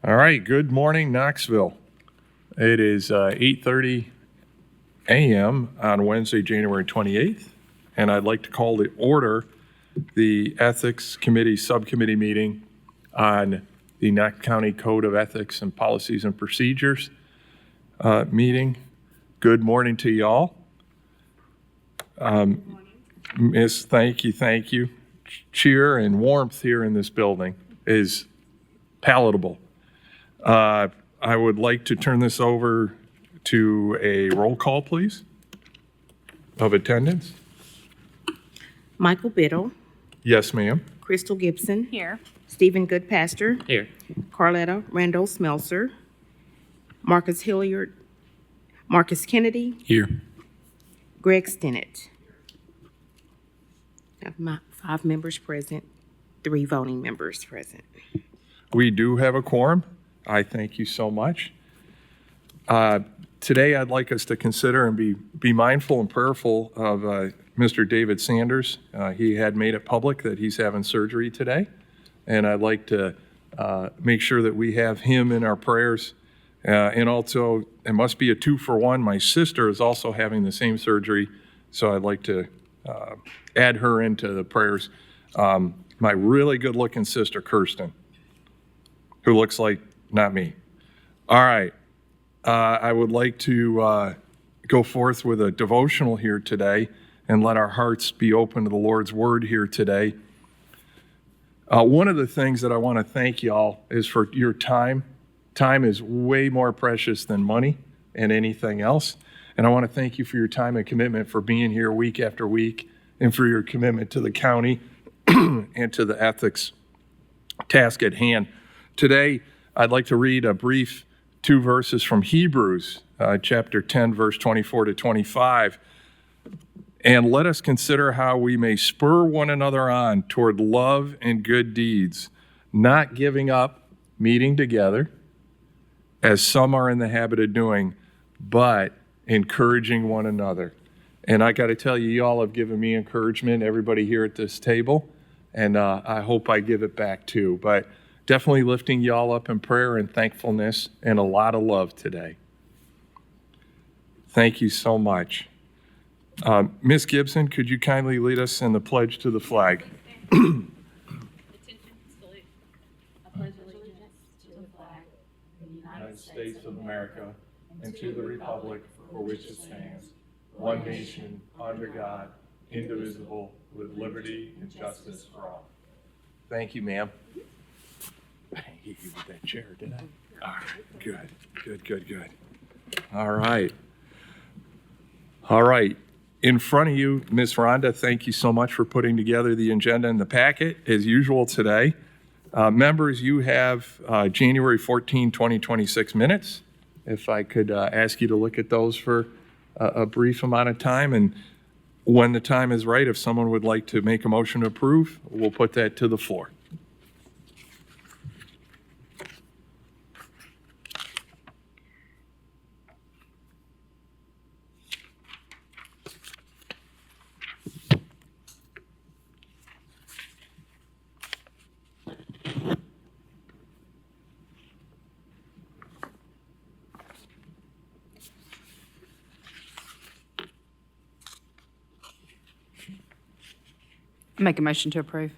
All right, good morning, Knoxville. It is 8:30 a.m. on Wednesday, January 28th, and I'd like to call to order the Ethics Committee Subcommittee meeting on the Knox County Code of Ethics and Policies and Procedures meeting. Good morning to y'all. Miss, thank you. Cheer and warmth here in this building is palatable. I would like to turn this over to a roll call, please, of attendance. Michael Biddle, Yes, ma'am. Crystal Gibson, Here. Stephen Goodpaster, Here. Carletta Randall Smelser, Marcus Hilliard, Marcus Kennedy, Here. Greg Stinnett. I have my 5 members present, 3 voting members present. We do have a quorum. I thank you so much. Today, I'd like us to consider and be mindful and prayerful of Mr. David Sanders. He had made it public that he's having surgery today, and I'd like to make sure that we have him in our prayers. And also, it must be a 2-for-1. My sister is also having the same surgery, so I'd like to add her into the prayers. My really good-looking sister, Kirsten, who looks like not me. All right. I would like to go forth with a devotional here today and let our hearts be open to the Lord's word here today. One of the things that I want to thank y'all is for your time. Time is way more precious than money and anything else. And I want to thank you for your time and commitment for being here week after week and for your commitment to the county and to the ethics task at hand. Today, I'd like to read a brief 2 verses from Hebrews, chapter 10, verse 24 to 25. And let us consider how we may spur one another on toward love and good deeds, not giving up meeting together, as some are in the habit of doing, but encouraging one another. And I got to tell you, y'all have given me encouragement, everybody here at this table, and I hope I give it back too. But definitely lifting y'all up in prayer and thankfulness and a lot of love today. Thank you so much. Ms. Gibson, could you kindly lead us in the pledge to the flag? Attention, salute. I pledge allegiance to the flag of the United States of America and to the republic for which it stands, one nation, under God, indivisible, with liberty and justice for all. Thank you, ma'am. I didn't hit you with that chair, did I? All right, good. All right. In front of you, Ms. Rhonda, thank you so much for putting together the agenda and the packet, as usual today. Members, you have January 14, 2026 minutes. If I could ask you to look at those for a brief amount of time, and when the time is right, if someone would like to make a motion to approve, we'll put that to the floor. Make a motion to approve.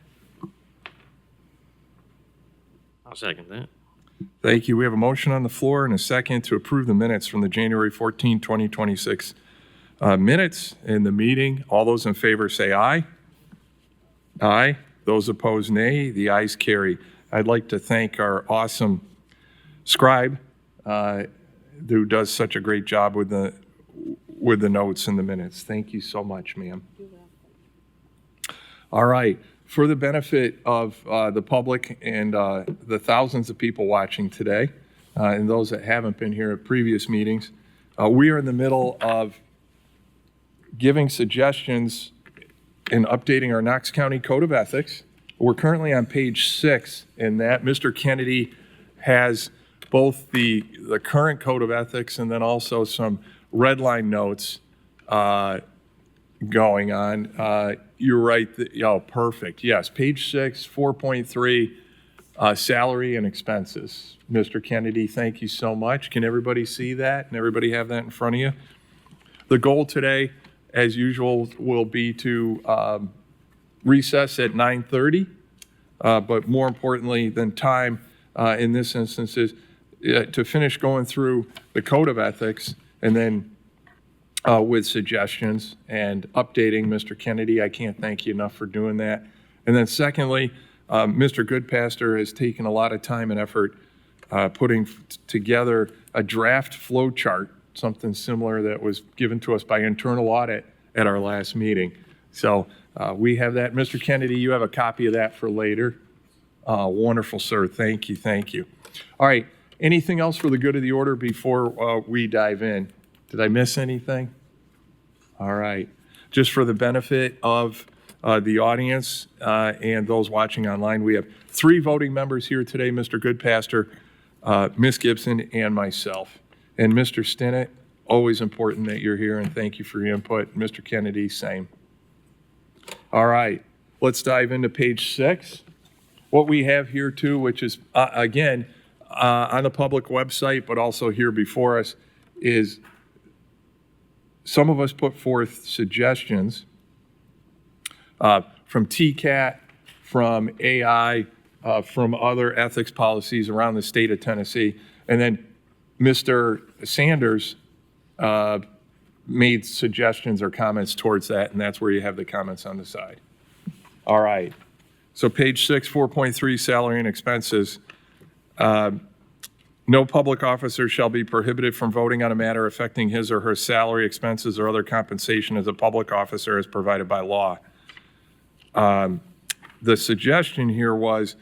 I'll second that. Thank you. We have a motion on the floor and a second to approve the minutes from the January 14, 2026 minutes in the meeting. All those in favor say aye. Aye. Those opposed, nay. The ayes carry. I'd like to thank our awesome scribe who does such a great job with the notes and the minutes. Thank you so much, ma'am. All right. For the benefit of the public and the thousands of people watching today, and those that haven't been here at previous meetings, we are in the middle of giving suggestions in updating our Knox County Code of Ethics. We're currently on page 6 in that. Mr. Kennedy has both the current Code of Ethics and then also some red line notes going on. You're right. Perfect. Yes, page 6, 4.3. salary and expenses. Mr. Kennedy, thank you so much. Can everybody see that and everybody have that in front of you? The goal today, as usual, will be to recess at 9:30, but more importantly than time in this instance is to finish going through the code of ethics and then with suggestions and updating Mr. Kennedy. I can't thank you enough for doing that. And then secondly, Mr. Goodpaster has taken a lot of time and effort putting together a draft flow chart, something similar that was given to us by internal audit at our last meeting. So we have that. Mr. Kennedy, you have a copy of that for later. Wonderful, sir. Thank you. Thank you. All right. Anything else for the good of the order before we dive in? Did I miss anything? All right. Just for the benefit of the audience and those watching online, we have 3 voting members here today, Mr. Goodpaster, Ms. Gibson, and myself. And Mr. Stinnett, always important that you're here, and thank you for your input. Mr. Kennedy, same. All right. Let's dive into page 6. What we have here, too, which is, again, on the public website, but also here before us, is some of us put forth suggestions from TCAT, from AI, from other ethics policies around the state of Tennessee. And then Mr. Sanders made suggestions or comments towards that, and that's where you have the comments on the side. All right. So page 6, 4.3, salary and expenses. No public officer shall be prohibited from voting on a matter affecting his or her salary, expenses, or other compensation as a public officer as provided by law. The suggestion here was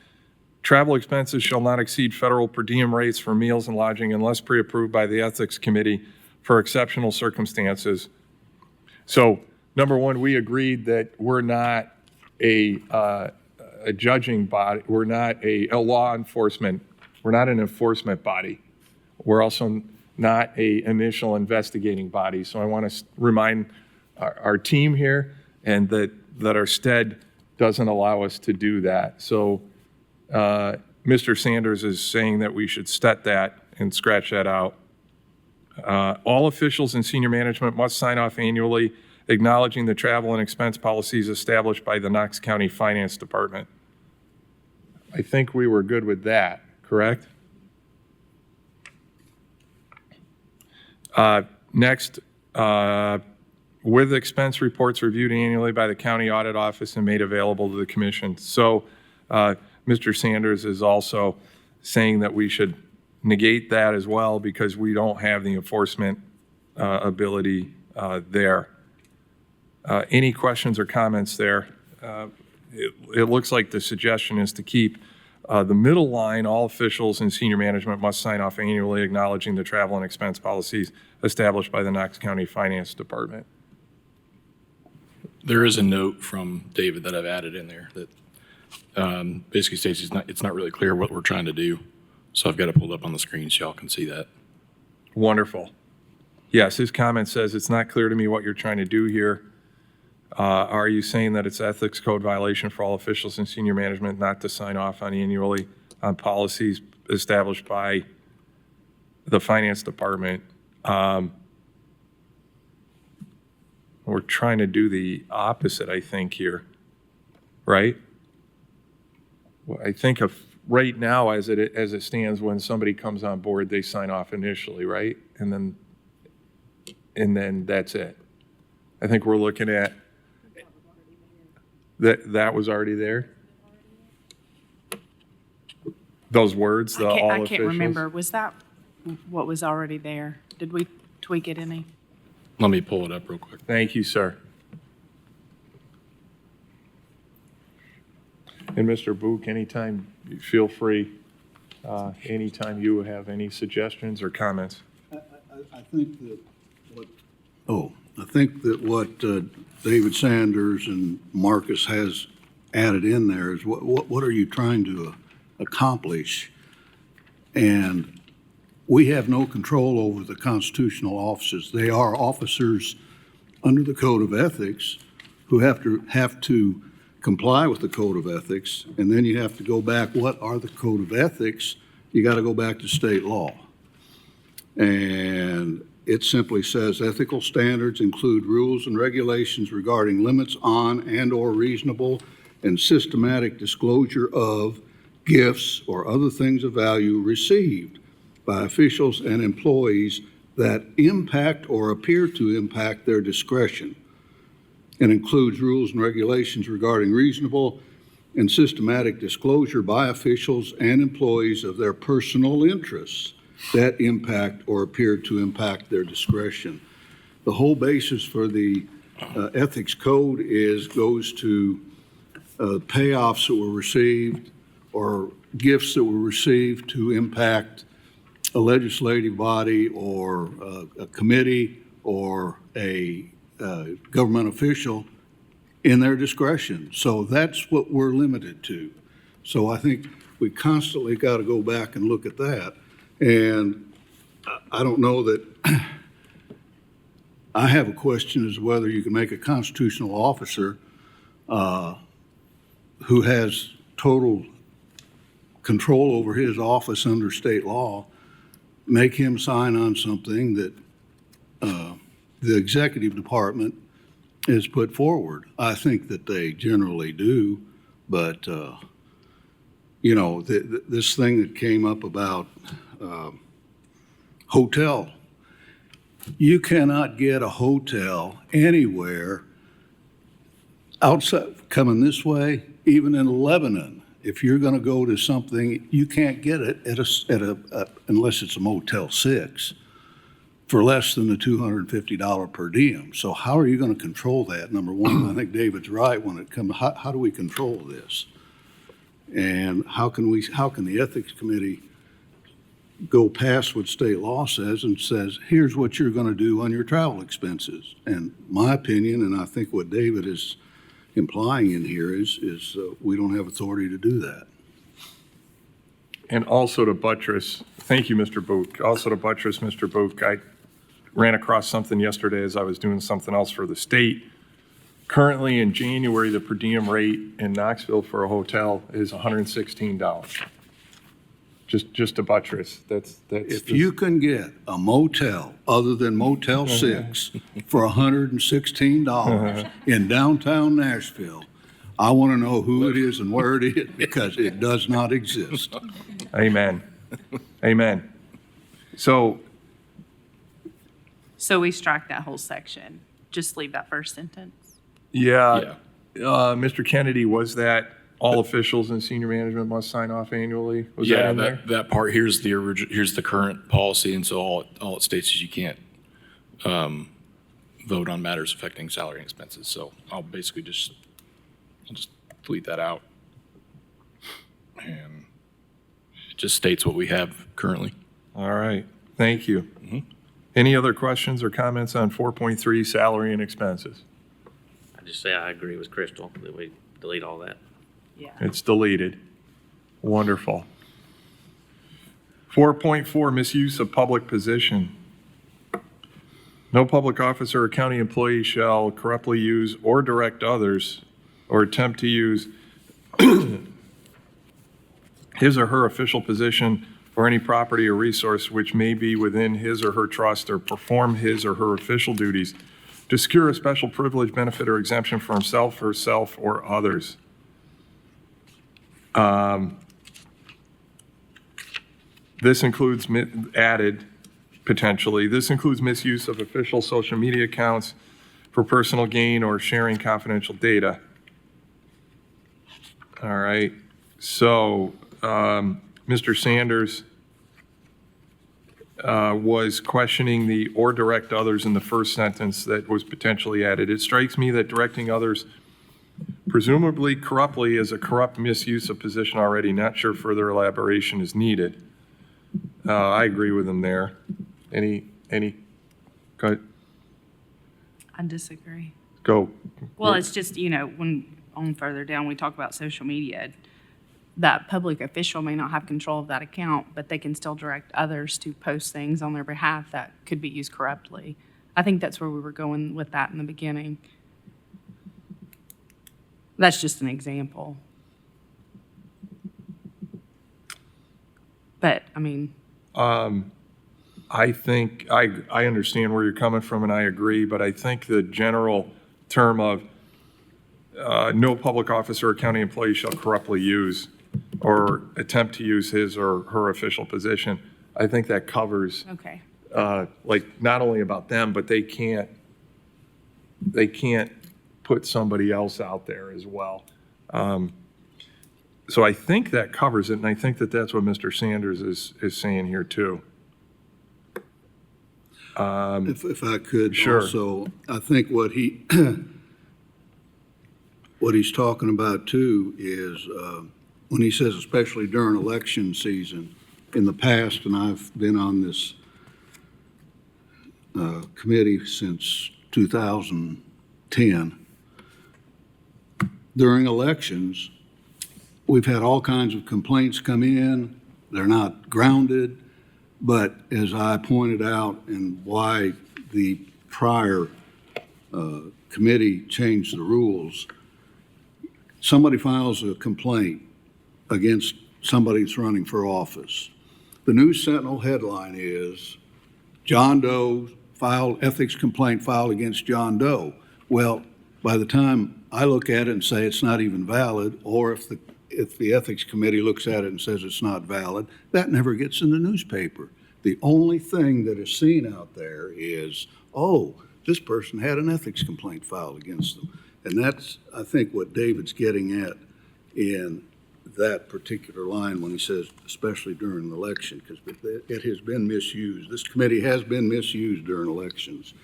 travel expenses shall not exceed federal per diem rates for meals and lodging unless pre-approved by the Ethics Committee for exceptional circumstances. So, number one, we agreed that we're not a judging body. We're not a law enforcement. We're not an enforcement body. We're also not a initial investigating body. So I want to remind our team here and that our STED doesn't allow us to do that. So Mr. Sanders is saying that we should stet that and scratch that out. All officials in senior management must sign off annually acknowledging the travel and expense policies established by the Knox County Finance Department. I think we were good with that, correct? Next, with expense reports reviewed annually by the County Audit Office and made available to the Commission. So Mr. Sanders is also saying that we should negate that as well because we don't have the enforcement ability there. Any questions or comments there? It looks like the suggestion is to keep the middle line, all officials and senior management must sign off annually acknowledging the travel and expense policies established by the Knox County Finance Department. There is a note from David that I've added in there that basically states it's not really clear what we're trying to do. So I've got it pulled up on the screen so y'all can see that. Wonderful. Yes, his comment says, it's not clear to me what you're trying to do here. Are you saying that it's ethics code violation for all officials and senior management not to sign off on annually on policies established by the finance department? We're trying to do the opposite, I think, here, right? Well, I think of right now as it stands, when somebody comes on board, they sign off initially, right? And then that's it. I think we're looking at that was already there. Those words, the all officials. I can't remember. Was that what was already there? Did we tweak it any? Let me pull it up real quick. Thank you, sir. And Mr. Book, anytime, feel free. Anytime you have any suggestions or comments. I think that what David Sanders and Marcus has added in there is what are you trying to accomplish? And we have no control over the constitutional officers. They are officers under the Code of Ethics who have to comply with the code of ethics, and then you have to go back, what are the code of ethics? You got to go back to state law. And it simply says ethical standards include rules and regulations regarding limits on and/or reasonable and systematic disclosure of gifts or other things of value received by officials and employees that impact or appear to impact their discretion, and includes rules and regulations regarding reasonable and systematic disclosure by officials and employees of their personal interests that impact or appear to impact their discretion. The whole basis for the ethics code goes to payoffs that were received or gifts that were received to impact a legislative body or a committee or a government official in their discretion. So that's what we're limited to. So I think we constantly got to go back and look at that. And I don't know that, I have a question as to whether you can make a constitutional officer who has total control over his office under state law, make him sign on something that the executive department is put forward. I think that they generally do, but, you know, this thing that came up about hotel, you cannot get a hotel anywhere outside, coming this way, even in Lebanon. If you're going to go to something, you can't get it unless it's a Motel 6 for less than the $250 per diem. So how are you going to control that? Number one, I think David's right when it comes, how do we control this? And how can the ethics committee go past what state law says and says, here's what you're going to do on your travel expenses? And my opinion, and I think what David is implying in here is we don't have authority to do that. And also to buttress, thank you, Mr. Book. Also to buttress, Mr. Book, I ran across something yesterday as I was doing something else for the state. Currently in January, the per diem rate in Knoxville for a hotel is $116. Just to buttress, that's. If you can get a motel other than Motel 6 for $116 in downtown Nashville, I want to know who it is and where it is, because it does not exist. Amen. Amen. So we strike that whole section, just leave that first sentence? yeah, Mr. Kennedy, was that all officials and senior management must sign off annually? Was that Yeah, in there? that part, here's the current policy, and so all it states is you can't vote on matters affecting salary and expenses. So I'll basically just delete that out. And it just states what we have currently. All right, thank you. Mm-hmm. Any other questions or comments on 4.3 salary and expenses? I just say I agree with Crystal that we delete all that. Yeah. It's deleted. Wonderful. 4.4, misuse of public position. No public officer or county employee shall corruptly use or direct others or attempt to use his or her official position or any property or resource which may be within his or her trust or perform his or her official duties to secure a special privilege, benefit, or exemption for himself, herself, or others. This includes added, potentially, this includes misuse of official social media accounts for personal gain or sharing confidential data. All right, so Mr. Sanders was questioning the or direct others in the first sentence that was potentially added. It strikes me that directing others presumably corruptly is a corrupt misuse of position already. Not sure further elaboration is needed. I agree with him there. Any, go ahead. I disagree. Go. Well, it's just, when on further down, we talk about social media, that public official may not have control of that account, but they can still direct others to post things on their behalf that could be used corruptly. I think that's where we were going with that in the beginning. That's just an example. But, I mean, I think, I understand where you're coming from and I agree, but I think the general term of no public officer or county employee shall corruptly use or attempt to use his or her official position, I think that covers, okay. like, not only about them, but they can't put somebody else out there as well. So I think that covers it, and I think that that's what Mr. Sanders is saying here too. If I could Sure. also, I think what what he's talking about too is, when he says especially during election season, in the past, and I've been on this committee since 2010, during elections, we've had all kinds of complaints come in. They're not grounded. But as I pointed out, and why the prior committee changed the rules, somebody files a complaint against somebody that's running for office. The News Sentinel headline is, John Doe filed, ethics complaint filed against John Doe. Well, by the time I look at it and say it's not even valid, or if the ethics committee looks at it and says it's not valid, that never gets in the newspaper. The only thing that is seen out there is, oh, this person had an ethics complaint filed against them. And that's, I think, what David's getting at in that particular line when he says, especially during an election, because it has been misused. This committee has been misused during elections.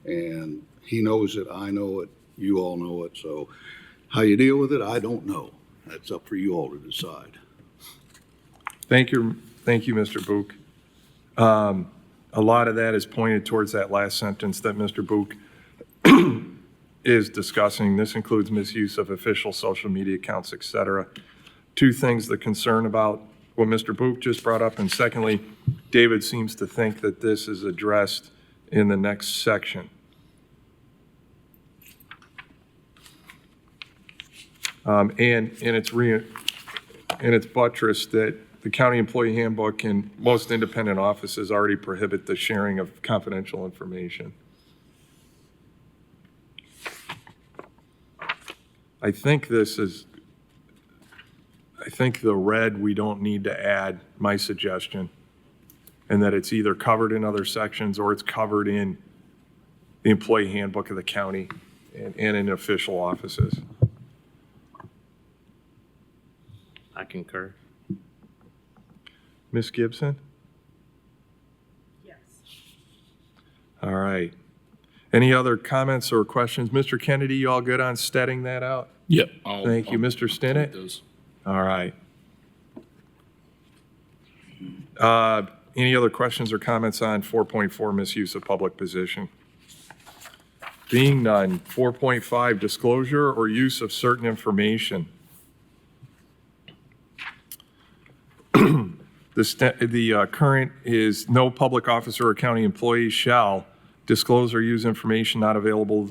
And he knows it, I know it, you all know it. So how you deal with it, I don't know. That's up for you all to decide. Thank you, Mr. Book. A lot of that is pointed towards that last sentence that Mr. Book is discussing. This includes misuse of official social media accounts, et cetera. Two things, the concern about what Mr. Book just brought up, and secondly, David seems to think that this is addressed in the next section. And it's buttressed that the county employee handbook and most independent offices already prohibit the sharing of confidential information. I think the red, we don't need to add, my suggestion, and that it's either covered in other sections or it's covered in the employee handbook of the county and in official offices. I concur. Ms. Gibson? Yes. All right. Any other comments or questions? Mr. Kennedy, you all good on steading that out? Yep. Thank you. Mr. Stinnett? Those. All right. Any other questions or comments on 4.4, misuse of public position? Being none. 4.5, disclosure or use of certain information. The current is no public officer or county employee shall disclose or use information not available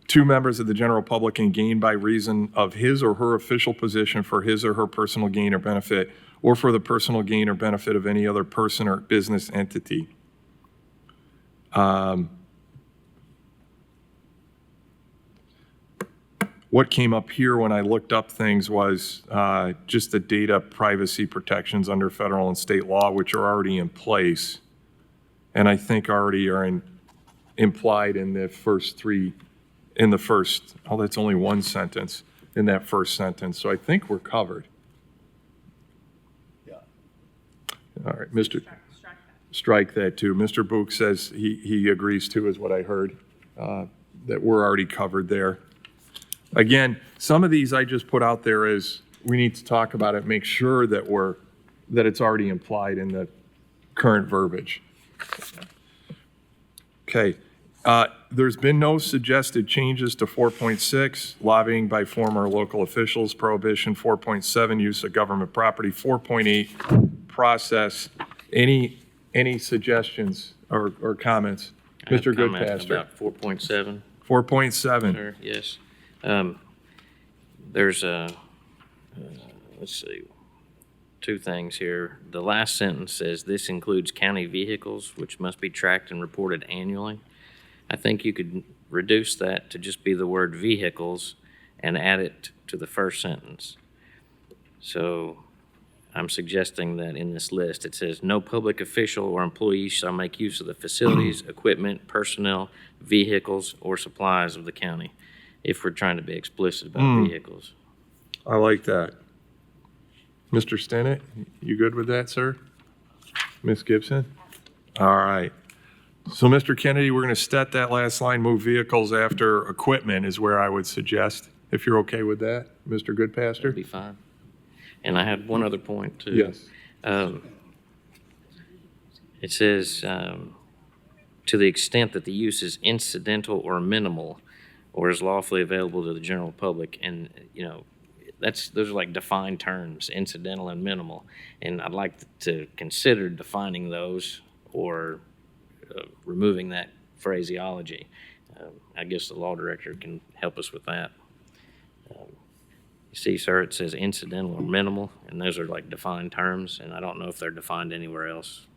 to members of the general public and gained by reason of his or her official position for his or her personal gain or benefit, or for the personal gain or benefit of any other person or business entity. What came up here when I looked up things was just the data privacy protections under federal and state law, which are already in place, and I think already are implied in the first three, oh, that's only one sentence in that first sentence, so I think we're covered. Yeah. All right, strike that too. Mr. Book says he agrees too, is what I heard, that we're already covered there. Again, some of these I just put out there as we need to talk about it, make sure that it's already implied in the current verbiage. Okay. There's been no suggested changes to 4.6, lobbying by former local officials, prohibition, 4.7, use of government property, 4.8, process. Any suggestions or comments? I have Mr. comment Goodpaster. about 4.7. 4.7. Sure, yes. There's let's see, two things here. The last sentence says, "This includes county vehicles, which must be tracked and reported annually." I think you could reduce that to just be the word vehicles and add it to the first sentence. So I'm suggesting that in this list, it says, "No public official or employee shall make use of the facilities, equipment, personnel, vehicles, or supplies of the county," if we're trying to be explicit about vehicles. I like that. Mr. Stinnett, you good with that, sir? Ms. Gibson? All right. So, Mr. Kennedy, we're going to set that last line, move vehicles after equipment is where I would suggest, if you're okay with that, Mr. Goodpaster? That'd be fine. And I had one other point, too. Yes. It says, "To the extent that the use is incidental or minimal, or is lawfully available to the general public," and, those are like defined terms, incidental and minimal. And I'd like to consider defining those or removing that phraseology. I guess the law director can help us with that. You see, sir, it says incidental or minimal, and those are like defined terms, and I don't know if they're defined anywhere else.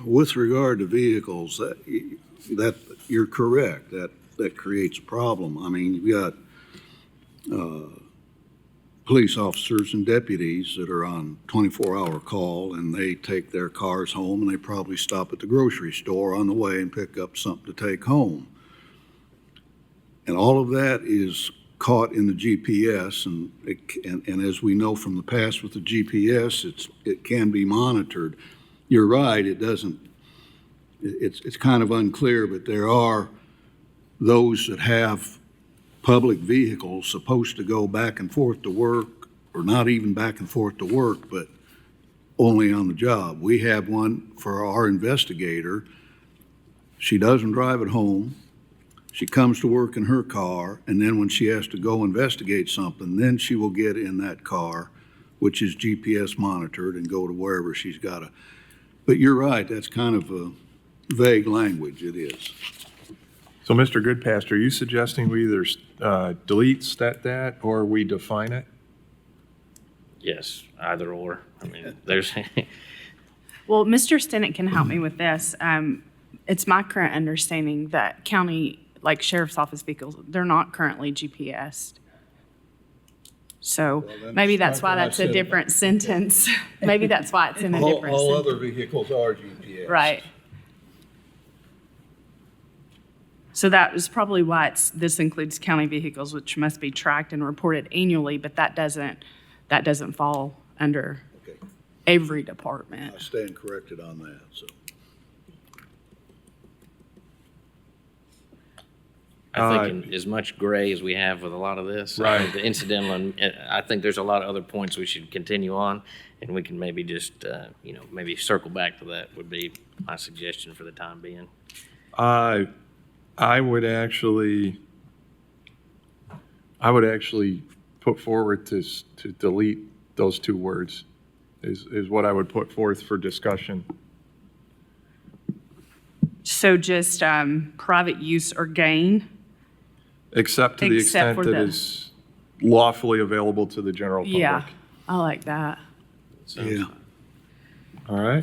With regard to vehicles, that you're correct, that creates a problem. I mean, you've got police officers and deputies that are on 24-hour call, and they take their cars home, and they probably stop at the grocery store on the way and pick up something to take home. And all of that is caught in the GPS, and as we know from the past with the GPS, it can be monitored. You're right, it's kind of unclear, but there are those that have public vehicles supposed to go back and forth to work, or not even back and forth to work, but only on the job. We have one for our investigator. She doesn't drive at home. She comes to work in her car, and then when she has to go investigate something, then she will get in that car, which is GPS monitored, and go to wherever she's got to. But you're right, that's kind of a vague language, it is. So, Mr. Goodpaster, are you suggesting we either delete that, or we define it? Yes, either or. I mean, there's, Well, Mr. Stinnett can help me with this. It's my current understanding that county, like sheriff's office vehicles, they're not currently GPSed. So maybe that's why that's a different sentence. Maybe that's why it's in a different All sentence. other vehicles are GPS. Right. So that is probably why this includes county vehicles, which must be tracked and reported annually, but that doesn't fall under Okay. every department. I stand corrected on that, so. I think in as much gray as we have with a lot of this. Right. The incidental, and I think there's a lot of other points we should continue on, and we can maybe just, maybe circle back to that would be my suggestion for the time being. I would actually put forward to delete those two words, is what I would put forth for discussion. So just private use or gain? Except to the Except extent for that the- is lawfully available to the general public. Yeah, I like that. Yeah, All right?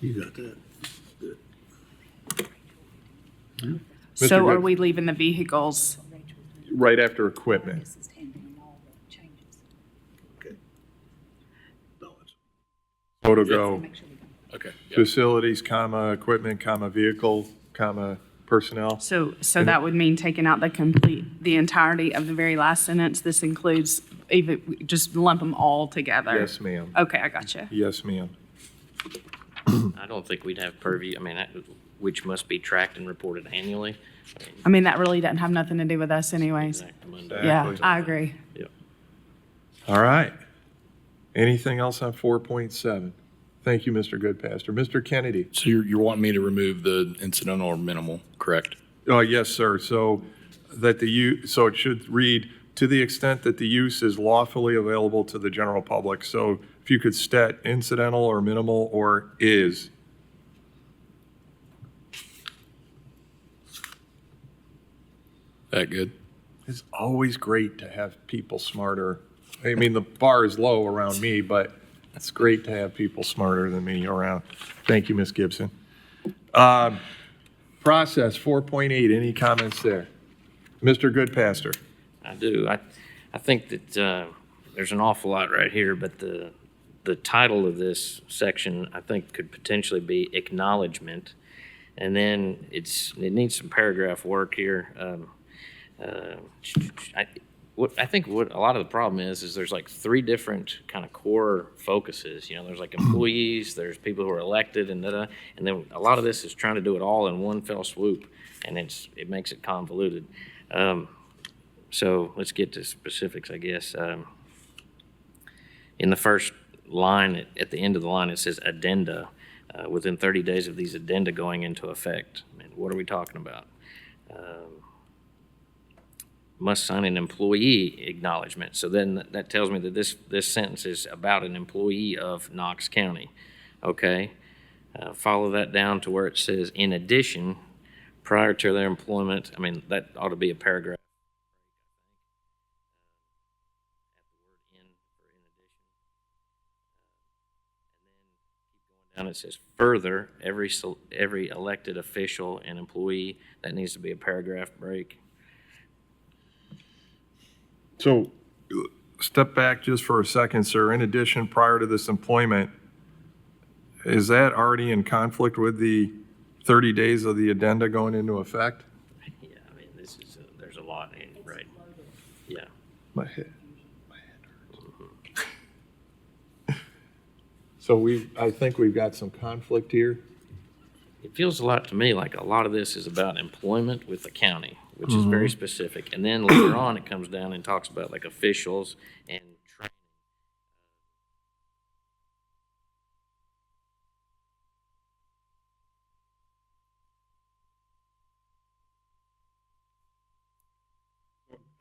you got that. Good. Mr. So are Good- we leaving the vehicles? Right after equipment. Okay. No, it's, So to go Okay. yeah. facilities, comma, equipment, comma, vehicle, comma, personnel. So that would mean taking out the entirety of the very last sentence. This includes, even, just lump them all together. Yes, ma'am. Okay, I gotcha. Yes, ma'am. I don't think we'd have purview, which must be tracked and reported annually. I mean, that really doesn't have nothing to do with us anyways. Exact Monday. Yeah, Exactly. I agree. Yep. All right. Anything else on 4.7? Thank you, Mr. Goodpaster. Mr. Kennedy? So you're wanting me to remove the incidental or minimal, correct? Yes, sir. So so it should read, to the extent that the use is lawfully available to the general public. So if you could stat incidental or minimal or is. That good? It's always great to have people smarter. I mean, the bar is low around me, but it's great to have people smarter than me around. Thank you, Ms. Gibson. Process 4.8, any comments there? Mr. Goodpaster? I do. I think that there's an awful lot right here, but the title of this section, I think, could potentially be acknowledgement. And then it needs some paragraph work here. I think what a lot of the problem is there's like three different kind of core focuses. You know, there's like employees, there's people who are elected, and then a lot of this is trying to do it all in one fell swoop, and it makes it convoluted. So let's get to specifics, I guess. In the first line, at the end of the line, it says addenda. Within 30 days of these addenda going into effect. I mean, what are we talking about? Must sign an employee acknowledgement. So then that tells me that this sentence is about an employee of Knox County. Okay. Follow that down to where it says, in addition, prior to their employment. I mean, that ought to be a paragraph. And it says further, every elected official and employee, that needs to be a paragraph break. So step back just for a second, sir. In addition, prior to this employment, is that already in conflict with the 30 days of the addenda going into effect? Yeah, I mean, there's a lot in, right? Yeah. My head hurts. So I think we've got some conflict here. It feels a lot to me like a lot of this is about employment with the county, which is very specific. And then later on, it comes down and talks about like officials and training.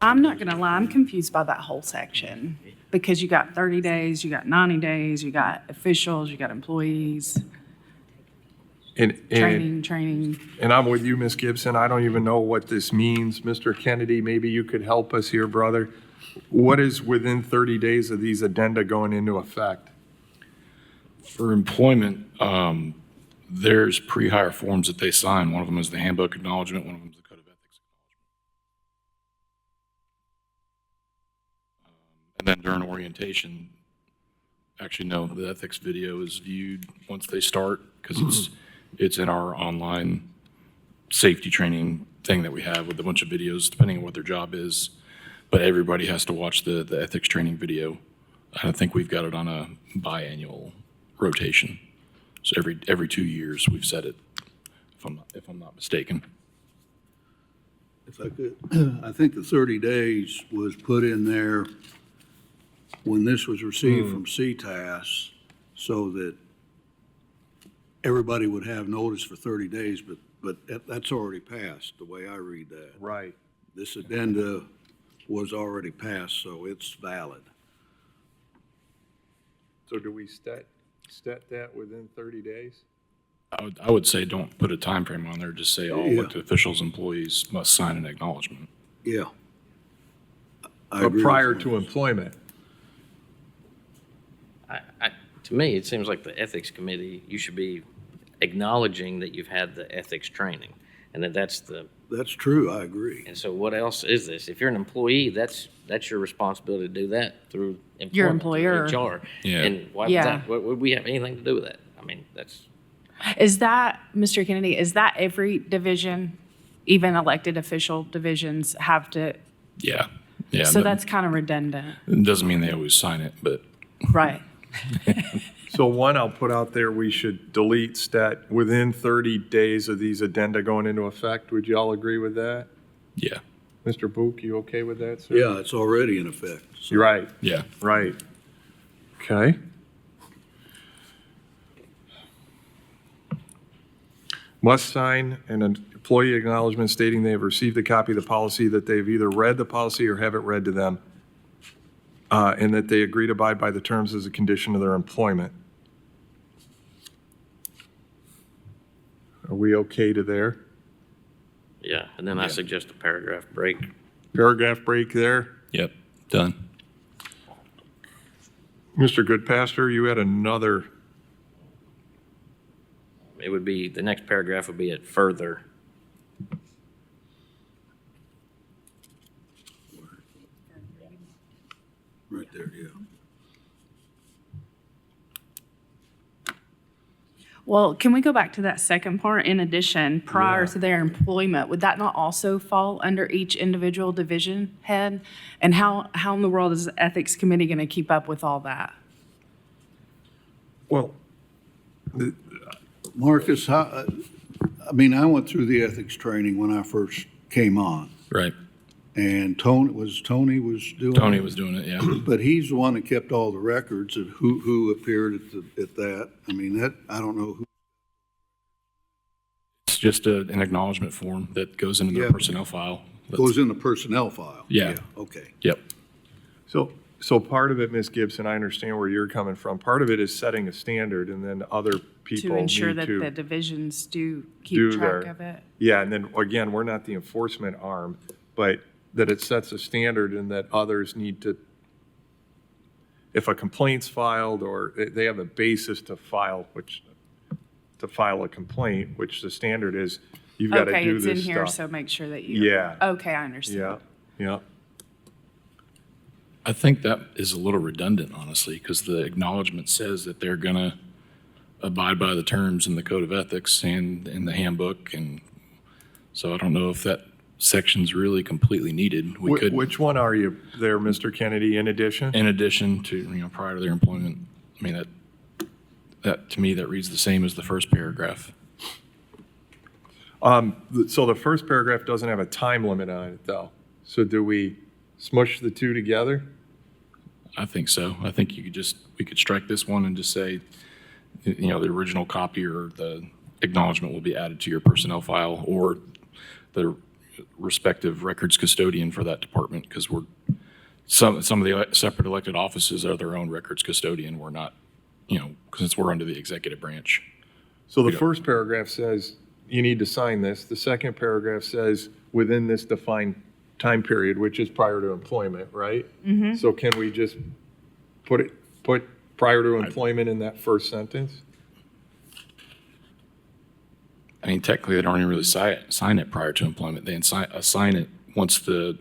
I'm not gonna lie, I'm confused by that whole section, because you got 30 days, you got 90 days, you got officials, you got employees, And training. And I'm with you, Ms. Gibson. I don't even know what this means. Mr. Kennedy, maybe you could help us here, brother. What is within 30 days of these addenda going into effect? For employment, there's pre-hire forms that they sign. One of them is the handbook acknowledgement, one of them is the code of ethics acknowledgement. And then during orientation, actually, no, the ethics video is viewed once they start, because it's in our online safety training thing that we have with a bunch of videos, depending on what their job is. But everybody has to watch the ethics training video. I think we've got it on a biannual rotation. So every 2 years we've set it, if I'm not mistaken. If I could, I think the 30 days was put in there when this was received from CTAS, so that everybody would have notice for 30 days, but that's already passed, the way I read that. Right. This addenda was already passed, so it's valid. So do we set that within 30 days? I would say don't put a time frame on there, just say all Yeah. elected officials, employees must sign an acknowledgement. Yeah. I But agree with prior you. to employment? To me, it seems like the ethics committee, you should be acknowledging that you've had the ethics training, and that's True, I agree. and so what else is this? If you're an employee, that's your responsibility to do that through Your employment, through employer. HR. Yeah. And why Yeah. would we have anything to do with that? I mean, that's, Is that, Mr. Kennedy, is that every division, even elected official divisions have to, Yeah. Yeah. so that's kind of redundant, It doesn't mean they always sign it, but right? So one, I'll put out there, we should delete stat within 30 days of these addenda going into effect. Would you all agree with that? yeah. Mr. Book, you okay with that, sir? Yeah, it's already in effect. So You're right, Yeah. right. Okay. Must sign an employee acknowledgement stating they have received a copy of the policy, that they've either read the policy or have it read to them, and that they agree to abide by the terms as a condition of their employment. Are we okay to there? Yeah, and then I suggest a paragraph break. Paragraph break there. Yep, done. Mr. Goodpaster, you had another, It would be, the next paragraph would be at further. Right there, yeah. Well, can we go back to that second part? In addition, prior to their employment, would that not also fall under each individual division head? And how in the world is the ethics committee going to keep up with all that? well, Marcus, I mean, I went through the ethics training when I first came on, Right. and Tony was doing Tony it? was doing it, yeah. But he's the one that kept all the records of who appeared at that. I mean, that, I don't know who. It's just an acknowledgement form that goes into their Yeah. personnel file. Goes in the personnel file. Yeah. Okay. Yep. so part of it, Ms. Gibson, I understand where you're coming from. Part of it is setting a standard, and then other people To ensure need that the to. divisions do do keep track their- of it? Yeah, and then, again, we're not the enforcement arm, but that it sets a standard and that others need to, if a complaint's filed, or they have a basis to file a complaint, which the standard is, you've got to Okay, do it's in this here, stuff. so make sure that you. Yeah. Okay, I understand. Yeah, yeah. I think that is a little redundant, honestly, because the acknowledgement says that they're going to abide by the terms in the code of ethics and in the handbook. And so I don't know if that section's really completely needed. We could, Which one are you there, Mr. Kennedy, in addition? in addition to, prior to their employment, I mean, that to me, that reads the same as the first paragraph. So the first paragraph doesn't have a time limit on it, though. So do we smush the two together? I think so. I think we could strike this one and just say, the original copy or the acknowledgement will be added to your personnel file or the respective records custodian for that department, because some of the separate elected offices are their own records custodian. We're not, because we're under the executive branch. So the first paragraph says you need to sign this. The second paragraph says within this defined time period, which is prior to employment, right? Mm-hmm. So can we just put prior to employment in that first sentence? I mean, technically, they don't even really sign it prior to employment. They assign it once the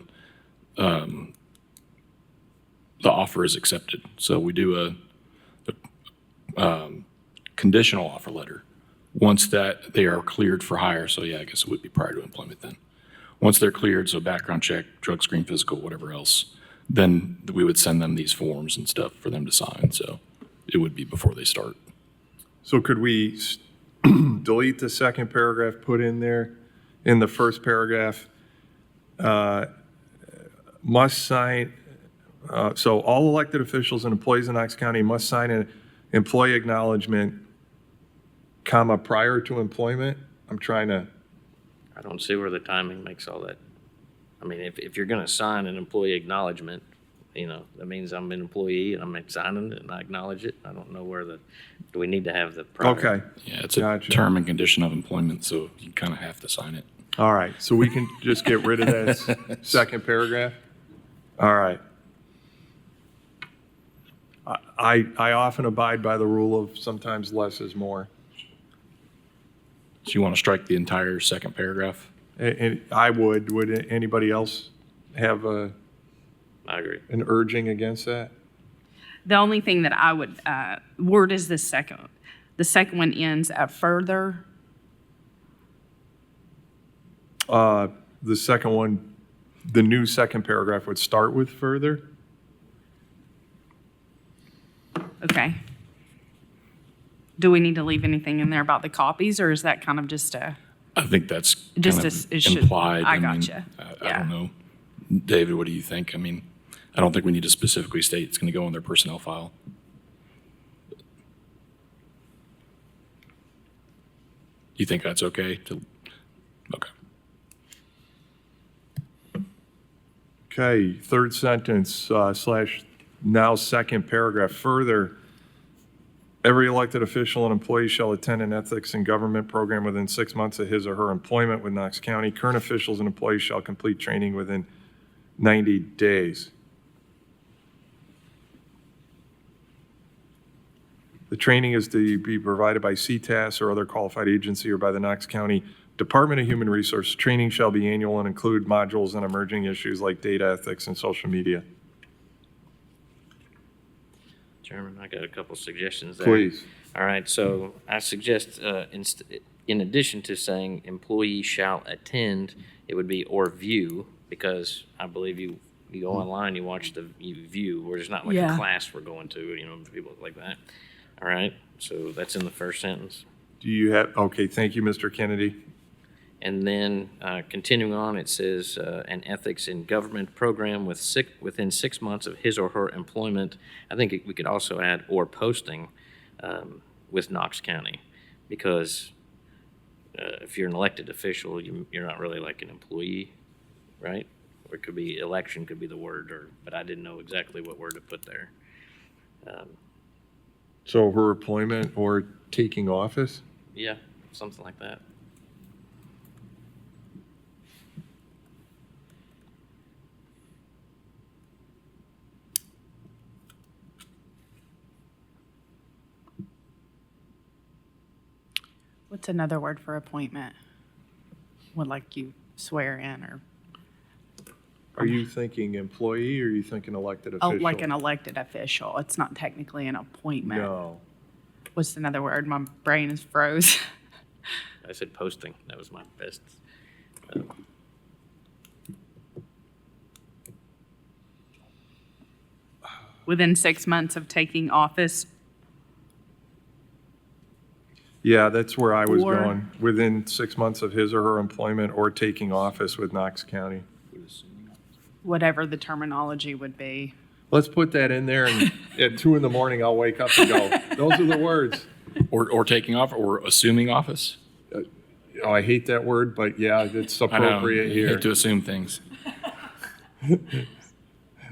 offer is accepted. So we do a conditional offer letter once that they are cleared for hire. So yeah, I guess it would be prior to employment then. Once they're cleared, so background check, drug screen, physical, whatever else, then we would send them these forms and stuff for them to sign. So it would be before they start. So could we delete the second paragraph, put in there, in the first paragraph, must sign, so all elected officials and employees in Knox County must sign an employee acknowledgement, comma, prior to employment? I'm trying to, I don't see where the timing makes all that. I mean, if you're gonna sign an employee acknowledgement, that means I'm an employee and I'm signing it and I acknowledge it. I don't know do we need to have the prior? okay, Yeah, it's a Gotcha. term and condition of employment, so you kind of have to sign it. all right, so we can just get rid of that second paragraph? All right. I often abide by the rule of sometimes less is more. So you want to strike the entire second paragraph? And I would anybody else have I agree. an urging against that? The only thing that I would, word is the second. The second one ends at further. The second one, the new second paragraph would start with further? Okay. Do we need to leave anything in there about the copies, or is that kind of just a? I think that's Just kind as- of it should- implied. I mean, gotcha. I Yeah. don't know. David, what do you think? I mean, I don't think we need to specifically state it's going to go in their personnel file. You think that's okay? Okay. Okay, third sentence, slash now second paragraph, further, Every elected official and employee shall attend an ethics and government program within 6 months of his or her employment with Knox County. Current officials and employees shall complete training within 90 days. The training is to be provided by CTAS or other qualified agency or by the Knox County Department of Human Resources. Training shall be annual and include modules on emerging issues like data ethics and social media. Chairman, I got a couple suggestions there. Please. All right, so I suggest, in addition to saying employee shall attend, it would be or view, because I believe you go online, you watch you view, where there's not like a Yeah. class we're going to, people like that. All right, so that's in the first sentence. Do you have, okay, thank you, Mr. Kennedy. And then, continuing on, it says, an ethics in government program within 6 months of his or her employment. I think we could also add or posting with Knox County, because if you're an elected official, you're not really like an employee, right? Or it could be election, could be the word, but I didn't know exactly what word to put there. So her employment or taking office? Yeah, something like that. What's another word for appointment? Would like you swear in or, Are you thinking employee or are you thinking elected oh, official? like an elected official? It's not technically an appointment. No. What's another word? My brain is froze. I said posting. That was my best. Within 6 months of taking office, Yeah, that's where I was Or- going. Within 6 months of his or her employment or taking office with Knox County. whatever the terminology would be. Let's put that in there and at 2 in the morning, I'll wake up and go, those are the words. Or taking off, or assuming office. Oh, I hate that word, but yeah, it's I know, appropriate you here. hate to assume things.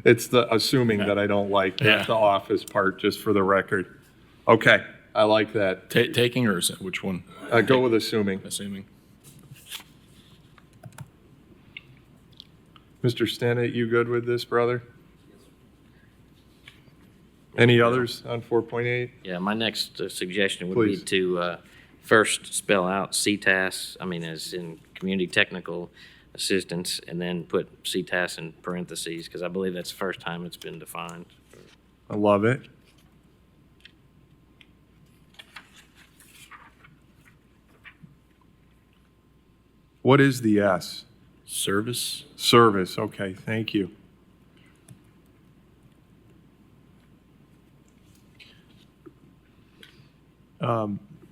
It's the assuming that I don't like, Yeah. not the office part, just for the record. Okay, I like that. Taking or which one? Go with assuming. Assuming. Mr. Stennett, you good with this, brother? Any others on 4.8? Yeah, my next suggestion would be Please. to first spell out CTAS, as in Community Technical Assistance, and then put CTAS in parentheses, because I believe that's the first time it's been defined. I love it. What is the S? Service. Service, okay, thank you.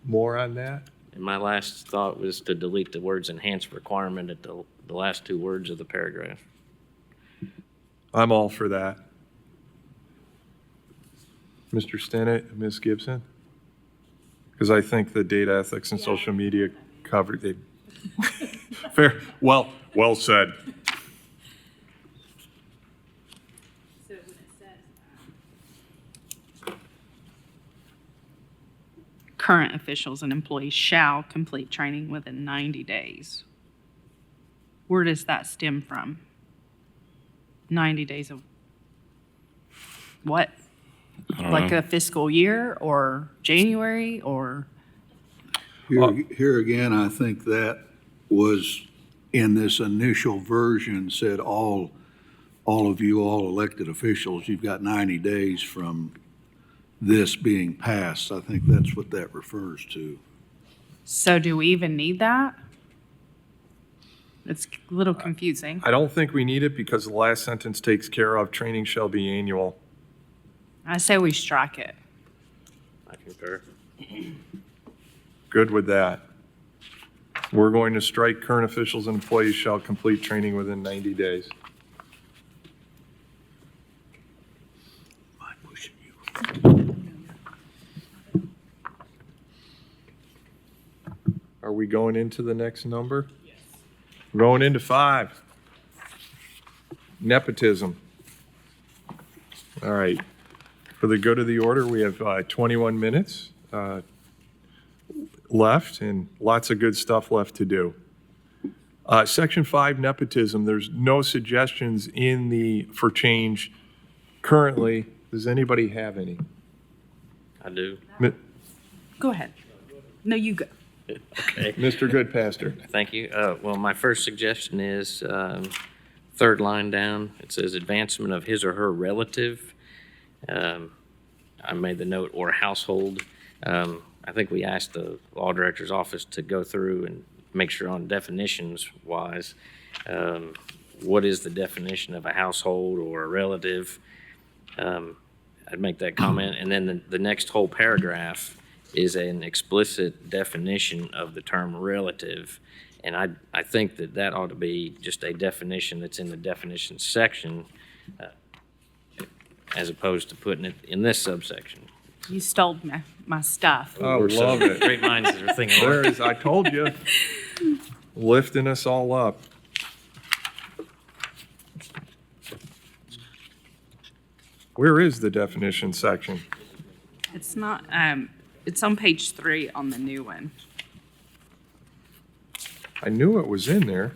More on that? And my last thought was to delete the words enhanced requirement at the last two words of the paragraph. I'm all for that. Mr. Stennett, Ms. Gibson? Because I think the data ethics and social media covered it. Fair, well said. So when it says Current officials and employees shall complete training within 90 days. Where does that stem from? 90 days of what? I don't Like know. a fiscal year or January or? Here again, I think that was in this initial version said all of you, all elected officials, you've got 90 days from this being passed. I think that's what that refers to. So do we even need that? It's a little confusing. I don't think we need it because the last sentence takes care of training shall be annual. I say we strike it. I concur. Good with that. We're going to strike current officials and employees shall complete training within 90 days. Are we going into the next number? Yes. We're going into 5. Nepotism. All right. For the good of the order, we have 21 minutes left and lots of good stuff left to do. Section 5, nepotism, there's no suggestions for change currently. Does anybody have any? I do. Go ahead. No, you go. Okay. Mr. Goodpaster. Thank you. Well, my first suggestion is, third line down, it says advancement of his or her relative. I made the note, or household. I think we asked the law director's office to go through and make sure on definitions wise, what is the definition of a household or a relative? I'd make that comment. And then the next whole paragraph is an explicit definition of the term relative. And I think that ought to be just a definition that's in the definitions section, as opposed to putting it in this subsection. You stole my stuff. Oh, love it. Great minds are thinking There alike. is, I told you, lifting us all up. Where is the definition section? It's not, it's on page 3 on the new one. I knew it was in there.